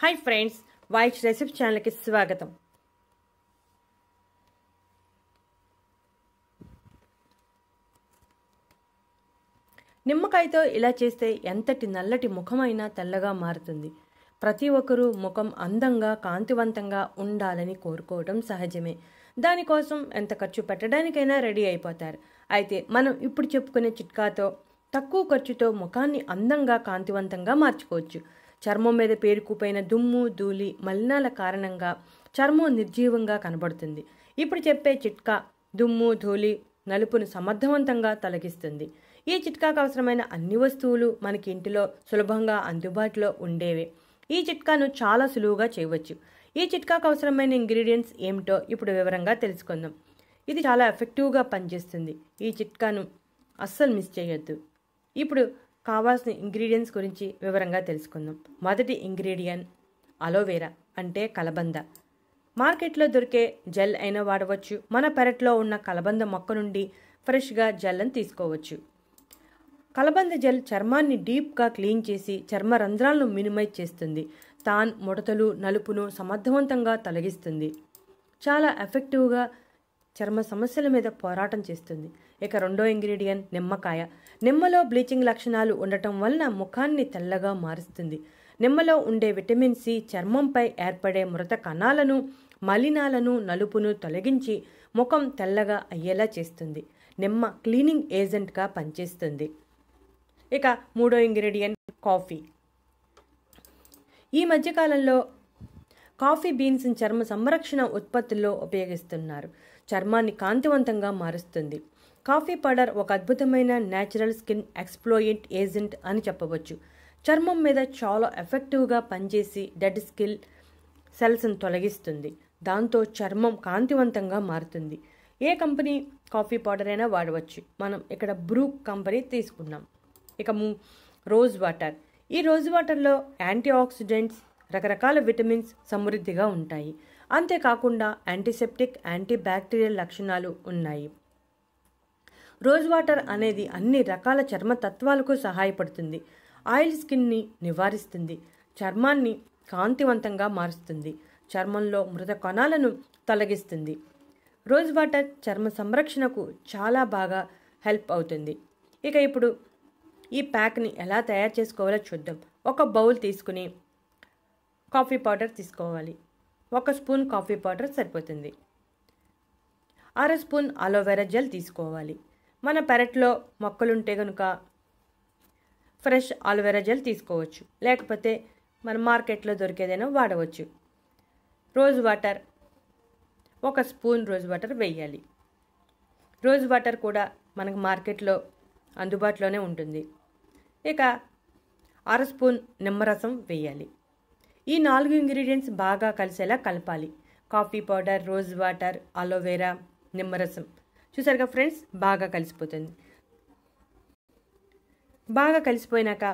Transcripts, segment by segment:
Hi friends, Vaish recipe ఛానల్కి స్వాగతం. నిమ్మకాయతో ఇలా చేస్తే ఎంతటి నల్లటి ముఖమైనా తెల్లగా మారుతుంది. ప్రతి ఒక్కరూ ముఖం అందంగా కాంతివంతంగా ఉండాలని కోరుకోవడం సహజమే. దానికోసం ఎంత ఖర్చు పెట్టడానికైనా రెడీ అయిపోతారు. అయితే మనం ఇప్పుడు చెప్పుకునే చిట్కాతో తక్కువ ఖర్చుతో ముఖాన్ని అందంగా కాంతివంతంగా మార్చుకోవచ్చు. చర్మం మీద పేరుకుపోయిన దుమ్ము ధూళి మలినాల కారణంగా చర్మం నిర్జీవంగా కనబడుతుంది. ఇప్పుడు చెప్పే చిట్కా దుమ్ము ధూళి నలుపును సమర్థవంతంగా తొలగిస్తుంది. ఈ చిట్కాకు అవసరమైన అన్ని వస్తువులు మనకి ఇంటిలో సులభంగా అందుబాటులో ఉండేవే. ఈ చిట్కాను చాలా సులువుగా చేయవచ్చు. ఈ చిట్కాకు అవసరమైన ఇంగ్రీడియంట్స్ ఏమిటో ఇప్పుడు వివరంగా తెలుసుకుందాం. ఇది చాలా ఎఫెక్టివ్గా పనిచేస్తుంది. ఈ చిట్కాను అస్సలు మిస్ చేయొద్దు. ఇప్పుడు కావాల్సిన ఇంగ్రీడియంట్స్ గురించి వివరంగా తెలుసుకుందాం. మొదటి ఇంగ్రీడియంట్ అలోవెరా అంటే కలబంద. మార్కెట్లో దొరికే జెల్ అయినా వాడవచ్చు. మన పెరట్లో ఉన్న కలబంద మొక్క నుండి ఫ్రెష్గా జెల్ అని తీసుకోవచ్చు. కలబంద జెల్ చర్మాన్ని డీప్గా క్లీన్ చేసి చర్మ రంధ్రాలను మినిమైజ్ చేస్తుంది. తాన్ ముడతలు నలుపును సమర్థవంతంగా తొలగిస్తుంది. చాలా ఎఫెక్టివ్గా చర్మ సమస్యల మీద పోరాటం చేస్తుంది. ఇక రెండో ఇంగ్రీడియంట్ నిమ్మకాయ. నిమ్మలో బ్లీచింగ్ లక్షణాలు ఉండటం వలన ముఖాన్ని తెల్లగా మారుస్తుంది. నిమ్మలో ఉండే విటమిన్ సి చర్మంపై ఏర్పడే మృత కణాలను మలినాలను నలుపును తొలగించి ముఖం తెల్లగా అయ్యేలా చేస్తుంది. నిమ్మ క్లీనింగ్ ఏజెంట్గా పనిచేస్తుంది. ఇక మూడో ఇంగ్రీడియంట్ కాఫీ. ఈ మధ్యకాలంలో కాఫీ బీన్స్ చర్మ సంరక్షణ ఉత్పత్తుల్లో ఉపయోగిస్తున్నారు. చర్మాన్ని కాంతివంతంగా మారుస్తుంది. కాఫీ పౌడర్ ఒక అద్భుతమైన న్యాచురల్ స్కిన్ ఎక్స్ప్లోయింట్ ఏజెంట్ అని చెప్పవచ్చు. చర్మం మీద చాలా ఎఫెక్టివ్గా పనిచేసి డెడ్ స్కిన్ సెల్స్ను తొలగిస్తుంది. దాంతో చర్మం కాంతివంతంగా మారుతుంది. ఏ కంపెనీ కాఫీ పౌడర్ అయినా వాడవచ్చు. మనం ఇక్కడ బ్రూ కంపెనీ తీసుకున్నాం. ఇక రోజ్ వాటర్. ఈ రోజ్ వాటర్లో యాంటీ ఆక్సిడెంట్స్ రకరకాల విటమిన్స్ సమృద్ధిగా ఉంటాయి. అంతేకాకుండా యాంటీసెప్టిక్ యాంటీ బ్యాక్టీరియల్ లక్షణాలు ఉన్నాయి. రోజ్ వాటర్ అనేది అన్ని రకాల చర్మ తత్వాలకు సహాయపడుతుంది. ఆయిల్ స్కిన్ని నివారిస్తుంది. చర్మాన్ని కాంతివంతంగా మారుస్తుంది. చర్మంలో మృత కణాలను తొలగిస్తుంది. రోజ్ వాటర్ చర్మ సంరక్షణకు చాలా బాగా హెల్ప్ అవుతుంది. ఇక ఇప్పుడు ఈ ప్యాక్ని ఎలా తయారు చేసుకోవాలో చూద్దాం. ఒక బౌల్ తీసుకుని కాఫీ పౌడర్ తీసుకోవాలి. 1 స్పూన్ కాఫీ పౌడర్ సరిపోతుంది. 1/2 స్పూన్ అలోవెరా జెల్ తీసుకోవాలి. మన పెరట్లో మొక్కలుంటే కనుక ఫ్రెష్ అలోవెరా జెల్ తీసుకోవచ్చు. లేకపోతే మన మార్కెట్లో దొరికేదైనా వాడవచ్చు. Rose water 1 spoon rose water వేయాలి. రోజ్ వాటర్ కూడా మనకు మార్కెట్లో అందుబాటులోనే ఉంటుంది. ఇక 1/2 స్పూన్ నిమ్మరసం వేయాలి. ఈ 4 ఇంగ్రీడియంట్స్ బాగా కలిసేలా కలపాలి. Coffee powder, rose water, aloe vera, నిమ్మరసం. చూసారుగా ఫ్రెండ్స్, బాగా కలిసిపోతుంది. బాగా కలిసిపోయినాక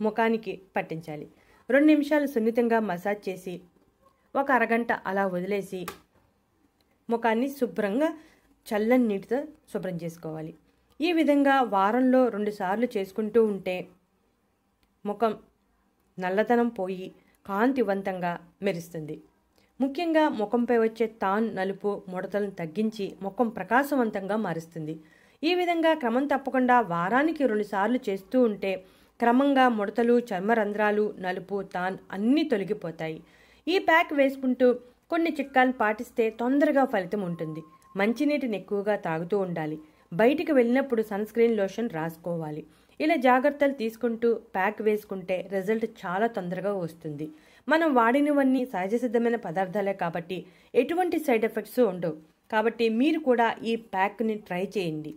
ముఖానికి పట్టించాలి. 2 నిమిషాలు సున్నితంగా మసాజ్ చేసి ఒక అరగంట అలా వదిలేసి ముఖాన్ని శుభ్రంగా చల్లని నీటితో శుభ్రం చేసుకోవాలి. ఈ విధంగా వారంలో 2 సార్లు చేసుకుంటూ ఉంటే ముఖం నల్లదనం పోయి కాంతివంతంగా మెరుస్తుంది. ముఖ్యంగా ముఖంపై వచ్చే తాన్ నలుపు ముడతలను తగ్గించి ముఖం ప్రకాశవంతంగా మారుస్తుంది. ఈ విధంగా క్రమం తప్పకుండా వారానికి 2 సార్లు చేస్తూ ఉంటే క్రమంగా ముడతలు చర్మరంధ్రాలు నలుపు తాన్ అన్నీ తొలగిపోతాయి. ఈ ప్యాక్ వేసుకుంటూ కొన్ని చిట్కాలను పాటిస్తే తొందరగా ఫలితం ఉంటుంది. మంచినీటిని ఎక్కువగా తాగుతూ ఉండాలి. బయటికి వెళ్ళినప్పుడు సన్ స్క్రీన్ లోషన్ రాసుకోవాలి. ఇలా జాగ్రత్తలు తీసుకుంటూ ప్యాక్ వేసుకుంటే రిజల్ట్ చాలా తొందరగా వస్తుంది. మనం వాడినవన్నీ సహజ సిద్ధమైన పదార్థాలే కాబట్టి ఎటువంటి సైడ్ ఎఫెక్ట్స్ ఉండవు. కాబట్టి మీరు కూడా ఈ ప్యాక్ని ట్రై చేయండి.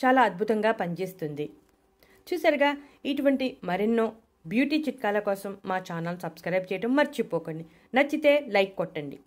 చాలా అద్భుతంగా పనిచేస్తుంది. చూసారుగా, ఇటువంటి మరెన్నో బ్యూటీ చిట్కాల కోసం మా ఛానల్ సబ్స్క్రైబ్ చేయడం మర్చిపోకండి. నచ్చితే లైక్ కొట్టండి.